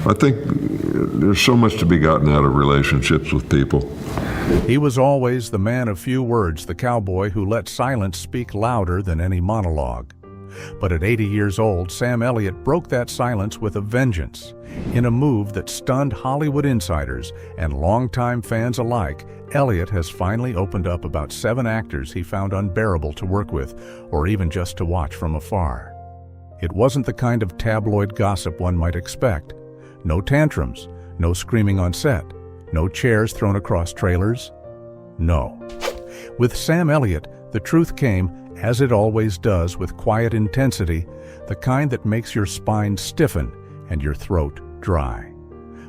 I think there's so much to be gotten out of relationships with people. He was always the man of few words, the cowboy who let silence speak louder than any monologue. But at 80 years old, Sam Elliott broke that silence with a vengeance. In a move that stunned Hollywood insiders and longtime fans alike, Elliott has finally opened up about 7 actors he found unbearable to work with, or even just to watch from afar. It wasn't the kind of tabloid gossip one might expect. No tantrums, no screaming on set, no chairs thrown across trailers. No. With Sam Elliott, the truth came, as it always does, with quiet intensity, the kind that makes your spine stiffen and your throat dry.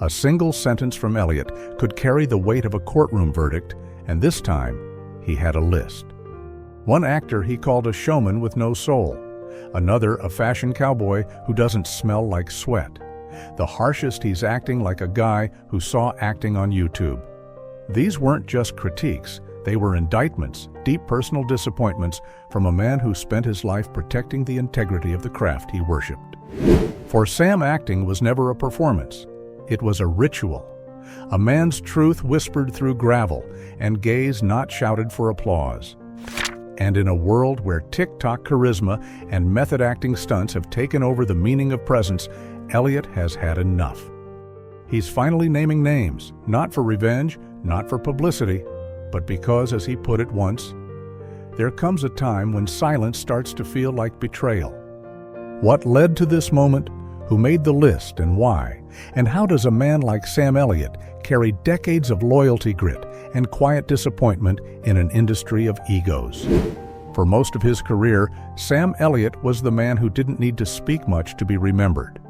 A single sentence from Elliott could carry the weight of a courtroom verdict, and this time he had a list. One actor he called a showman with no soul. Another a fashion cowboy who doesn't smell like sweat. The harshest, he's acting like a guy who saw acting on YouTube. These weren't just critiques. They were indictments, deep personal disappointments from a man who spent his life protecting the integrity of the craft he worshipped. For Sam, acting was never a performance. It was a ritual. A man's truth whispered through gravel and gaze not shouted for applause. And in a world where TikTok charisma and method acting stunts have taken over the meaning of presence, Elliott has had enough. He's finally naming names, not for revenge, not for publicity, but because, as he put it once, there comes a time when silence starts to feel like betrayal. What led to this moment? Who made the list and why? And how does a man like Sam Elliott carry decades of loyalty, grit, and quiet disappointment in an industry of egos? For most of his career, Sam Elliott was the man who didn't need to speak much to be remembered.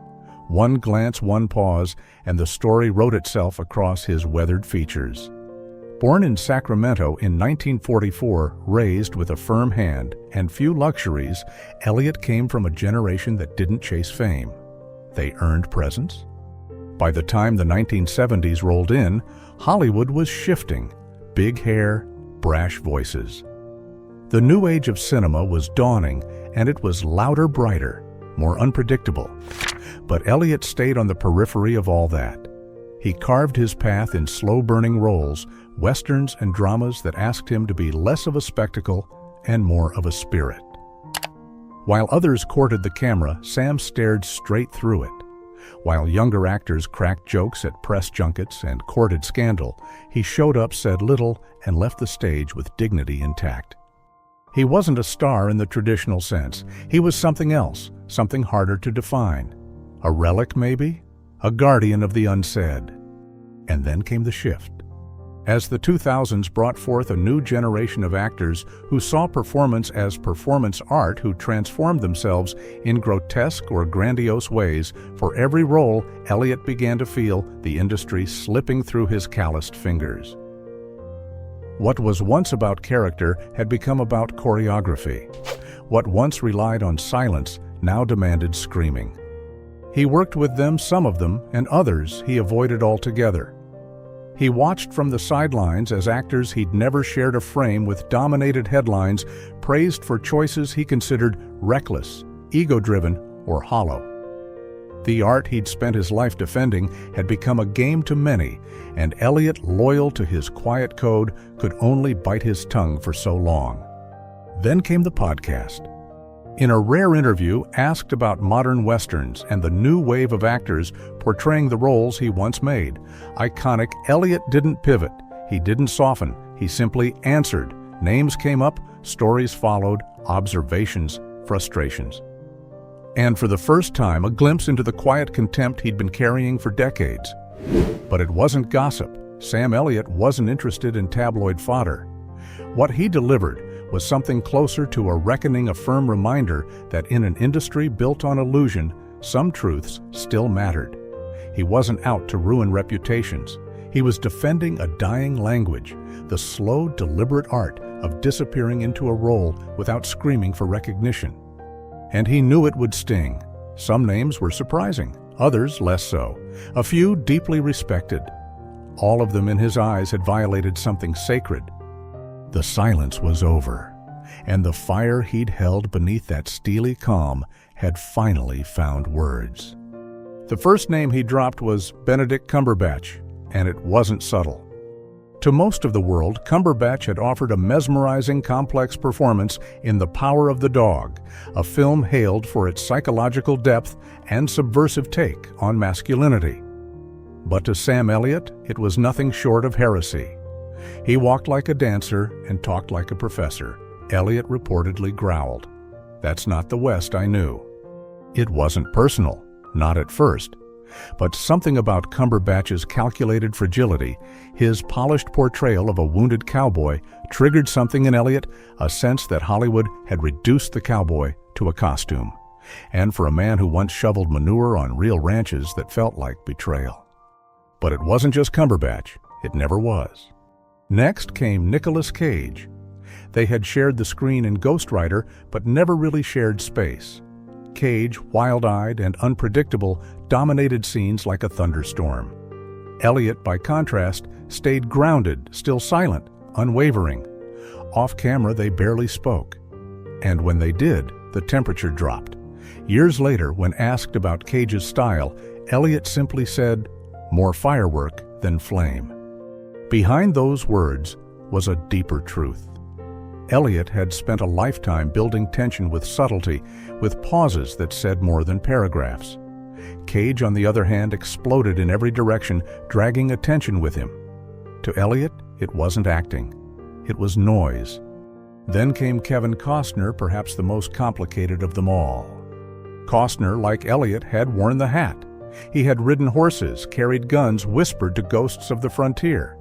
One glance, one pause, and the story wrote itself across his weathered features. Born in Sacramento in 1944, raised with a firm hand and few luxuries, Elliott came from a generation that didn't chase fame. They earned presence. By the time the 1970s rolled in, Hollywood was shifting. Big hair, brash voices. The new age of cinema was dawning, and it was louder, brighter, more unpredictable. But Elliott stayed on the periphery of all that. He carved his path in slow-burning roles, westerns and dramas that asked him to be less of a spectacle and more of a spirit. While others courted the camera, Sam stared straight through it. While younger actors cracked jokes at press junkets and courted scandal, he showed up, said little, and left the stage with dignity intact. He wasn't a star in the traditional sense. He was something else, something harder to define. A relic, maybe? A guardian of the unsaid. And then came the shift. As the 2000s brought forth a new generation of actors who saw performance as performance art, who transformed themselves in grotesque or grandiose ways, for every role, Elliott began to feel the industry slipping through his calloused fingers. What was once about character had become about choreography. What once relied on silence now demanded screaming. He worked with them, some of them, and others he avoided altogether. He watched from the sidelines as actors he'd never shared a frame with dominated headlines, praised for choices he considered reckless, ego-driven, or hollow. The art he'd spent his life defending had become a game to many, and Elliott, loyal to his quiet code, could only bite his tongue for so long. Then came the podcast. In a rare interview, asked about modern westerns and the new wave of actors portraying the roles he once made, iconic, Elliott didn't pivot, he didn't soften, he simply answered. Names came up, stories followed, observations, frustrations. And for the first time, a glimpse into the quiet contempt he'd been carrying for decades. But it wasn't gossip. Sam Elliott wasn't interested in tabloid fodder. What he delivered was something closer to a reckoning, a firm reminder that in an industry built on illusion, some truths still mattered. He wasn't out to ruin reputations. He was defending a dying language, the slow, deliberate art of disappearing into a role without screaming for recognition. And he knew it would sting. Some names were surprising, others less so. A few deeply respected. All of them in his eyes had violated something sacred. The silence was over, and the fire he'd held beneath that steely calm had finally found words. The first name he dropped was Benedict Cumberbatch, and it wasn't subtle. To most of the world, Cumberbatch had offered a mesmerizing, complex performance in The Power of the Dog, a film hailed for its psychological depth and subversive take on masculinity. But to Sam Elliott, it was nothing short of heresy. He walked like a dancer and talked like a professor, Elliott reportedly growled. That's not the West I knew. It wasn't personal, not at first. But something about Cumberbatch's calculated fragility, his polished portrayal of a wounded cowboy, triggered something in Elliott, a sense that Hollywood had reduced the cowboy to a costume. And for a man who once shoveled manure on real ranches, that felt like betrayal. But it wasn't just Cumberbatch. It never was. Next came Nicolas Cage. They had shared the screen in Ghost Rider, but never really shared space. Cage, wild-eyed and unpredictable, dominated scenes like a thunderstorm. Elliott, by contrast, stayed grounded, still silent, unwavering. Off-camera, they barely spoke. And when they did, the temperature dropped. Years later, when asked about Cage's style, Elliott simply said, "More firework than flame." Behind those words was a deeper truth. Elliott had spent a lifetime building tension with subtlety, with pauses that said more than paragraphs. Cage, on the other hand, exploded in every direction, dragging attention with him. To Elliott, it wasn't acting. It was noise. Then came Kevin Costner, perhaps the most complicated of them all. Costner, like Elliott, had worn the hat. He had ridden horses, carried guns, whispered to ghosts of the frontier.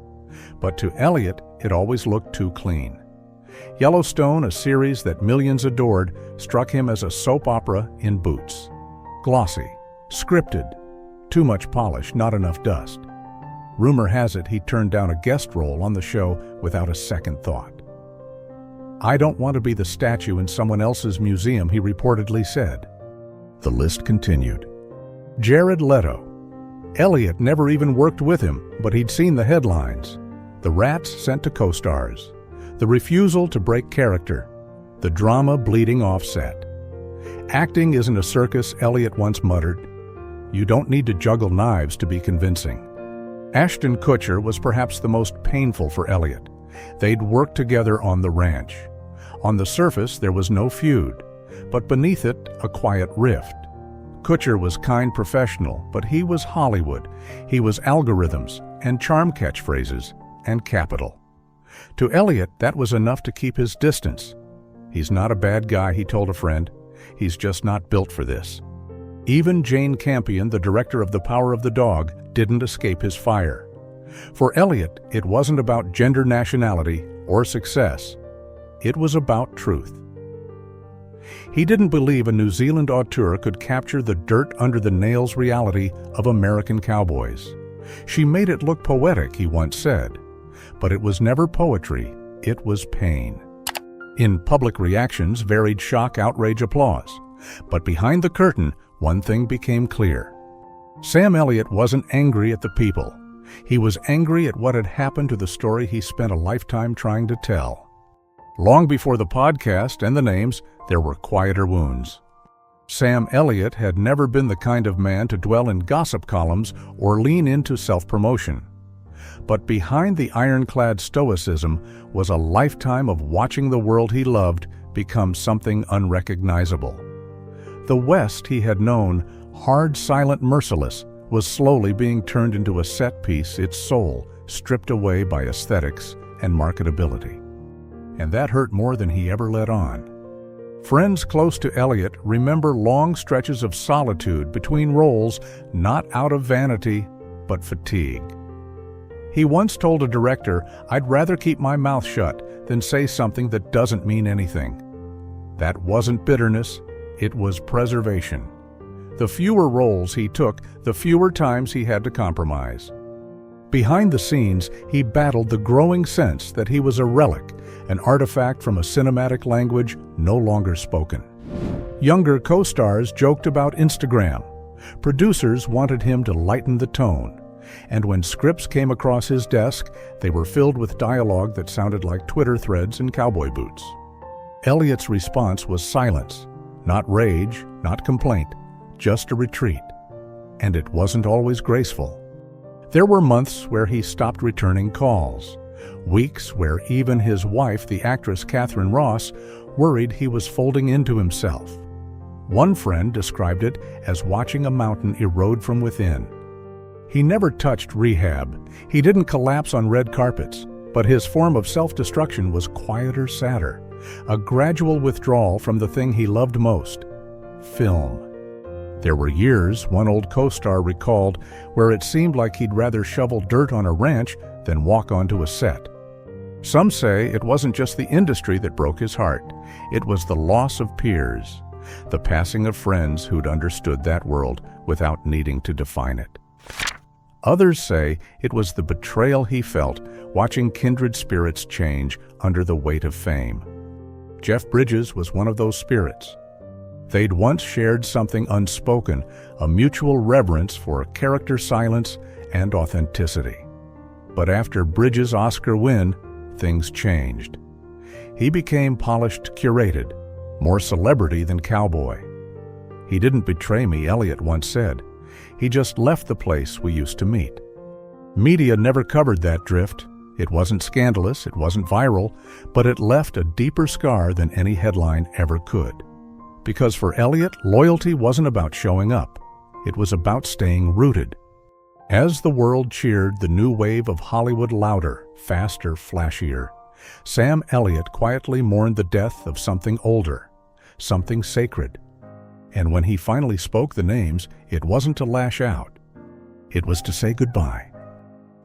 But to Elliott, it always looked too clean. Yellowstone, a series that millions adored, struck him as a soap opera in boots. Glossy, scripted, too much polish, not enough dust. Rumor has it he turned down a guest role on the show without a second thought. "I don't want to be the statue in someone else's museum," he reportedly said. The list continued. Jared Leto. Elliott never even worked with him, but he'd seen the headlines. The rats sent to co-stars. The refusal to break character. The drama bleeding off set. "Acting isn't a circus," Elliott once muttered. "You don't need to juggle knives to be convincing." Ashton Kutcher was perhaps the most painful for Elliott. They'd worked together on the ranch. On the surface, there was no feud, but beneath it, a quiet rift. Kutcher was kind professional, but he was Hollywood. He was algorithms and charm catchphrases and capital. To Elliott, that was enough to keep his distance. "He's not a bad guy," he told a friend. "He's just not built for this." Even Jane Campion, the director of The Power of the Dog, didn't escape his fire. For Elliott, it wasn't about gender, nationality, or success. It was about truth. He didn't believe a New Zealand auteur could capture the dirt-under-the-nails reality of American cowboys. "She made it look poetic," he once said. But it was never poetry, it was pain. In public reactions varied shock, outrage, applause. But behind the curtain, one thing became clear. Sam Elliott wasn't angry at the people. He was angry at what had happened to the story he spent a lifetime trying to tell. Long before the podcast and the names, there were quieter wounds. Sam Elliott had never been the kind of man to dwell in gossip columns or lean into self-promotion. But behind the ironclad stoicism was a lifetime of watching the world he loved become something unrecognizable. The West he had known, hard, silent, merciless, was slowly being turned into a set piece, its soul stripped away by aesthetics and marketability. And that hurt more than he ever let on. Friends close to Elliott remember long stretches of solitude between roles, not out of vanity, but fatigue. He once told a director, "I'd rather keep my mouth shut than say something that doesn't mean anything." That wasn't bitterness, it was preservation. The fewer roles he took, the fewer times he had to compromise. Behind the scenes, he battled the growing sense that he was a relic, an artifact from a cinematic language no longer spoken. Younger co-stars joked about Instagram. Producers wanted him to lighten the tone. And when scripts came across his desk, they were filled with dialogue that sounded like Twitter threads in cowboy boots. Elliott's response was silence, not rage, not complaint, just a retreat. And it wasn't always graceful. There were months where he stopped returning calls, weeks where even his wife, the actress Catherine Ross, worried he was folding into himself. One friend described it as watching a mountain erode from within. He never touched rehab. He didn't collapse on red carpets, but his form of self-destruction was quieter, sadder, a gradual withdrawal from the thing he loved most, film. There were years, one old co-star recalled, where it seemed like he'd rather shovel dirt on a ranch than walk onto a set. Some say it wasn't just the industry that broke his heart. It was the loss of peers, the passing of friends who'd understood that world without needing to define it. Others say it was the betrayal he felt watching kindred spirits change under the weight of fame. Jeff Bridges was one of those spirits. They'd once shared something unspoken, a mutual reverence for character silence and authenticity. But after Bridges' Oscar win, things changed. He became polished, curated, more celebrity than cowboy. "He didn't betray me," Elliott once said. "He just left the place we used to meet." Media never covered that drift. It wasn't scandalous, it wasn't viral, but it left a deeper scar than any headline ever could. Because for Elliott, loyalty wasn't about showing up. It was about staying rooted. As the world cheered the new wave of Hollywood louder, faster, flashier, Sam Elliott quietly mourned the death of something older, something sacred. And when he finally spoke the names, it wasn't to lash out. It was to say goodbye.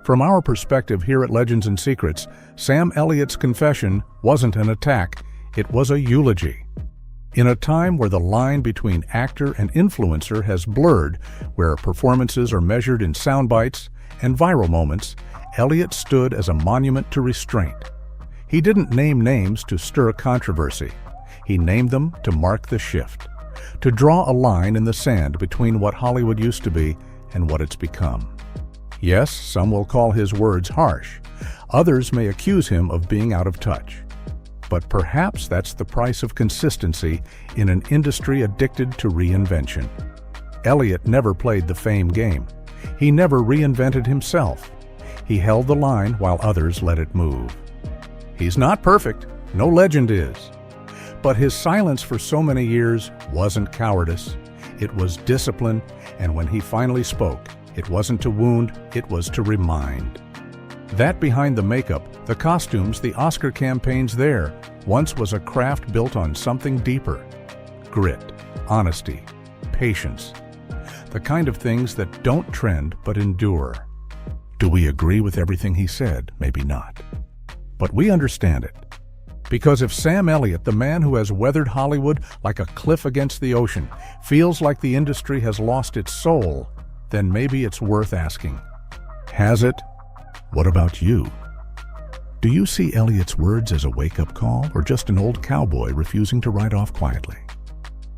From our perspective here at Legends and Secrets, Sam Elliott's confession wasn't an attack, it was a eulogy. In a time where the line between actor and influencer has blurred, where performances are measured in sound bites and viral moments, Elliott stood as a monument to restraint. He didn't name names to stir controversy. He named them to mark the shift, to draw a line in the sand between what Hollywood used to be and what it's become. Yes, some will call his words harsh. Others may accuse him of being out of touch. But perhaps that's the price of consistency in an industry addicted to reinvention. Elliott never played the fame game. He never reinvented himself. He held the line while others let it move. He's not perfect, no legend is. But his silence for so many years wasn't cowardice. It was discipline, and when he finally spoke, it wasn't to wound, it was to remind. That behind the makeup, the costumes, the Oscar campaigns there, once was a craft built on something deeper. Grit, honesty, patience. The kind of things that don't trend but endure. Do we agree with everything he said? Maybe not. But we understand it. Because if Sam Elliott, the man who has weathered Hollywood like a cliff against the ocean, feels like the industry has lost its soul, then maybe it's worth asking. Has it? What about you? Do you see Elliott's words as a wake-up call or just an old cowboy refusing to ride off quietly?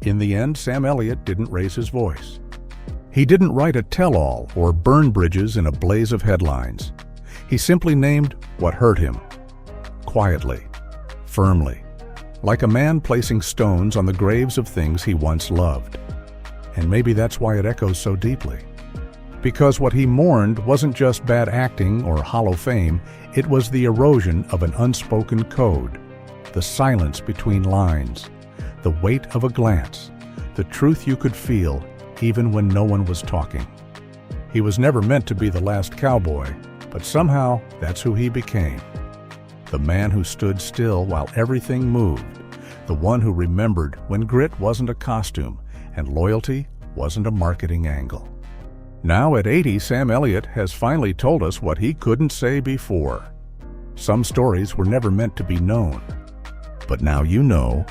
In the end, Sam Elliott didn't raise his voice. He didn't write a tell-all or burn bridges in a blaze of headlines. He simply named what hurt him. Quietly, firmly, like a man placing stones on the graves of things he once loved. And maybe that's why it echoes so deeply. Because what he mourned wasn't just bad acting or hollow fame, it was the erosion of an unspoken code, the silence between lines, the weight of a glance, the truth you could feel even when no one was talking. He was never meant to be the last cowboy, but somehow that's who he became. The man who stood still while everything moved, the one who remembered when grit wasn't a costume and loyalty wasn't a marketing angle. Now at 80, Sam Elliott has finally told us what he couldn't say before. Some stories were never meant to be known. But now you know,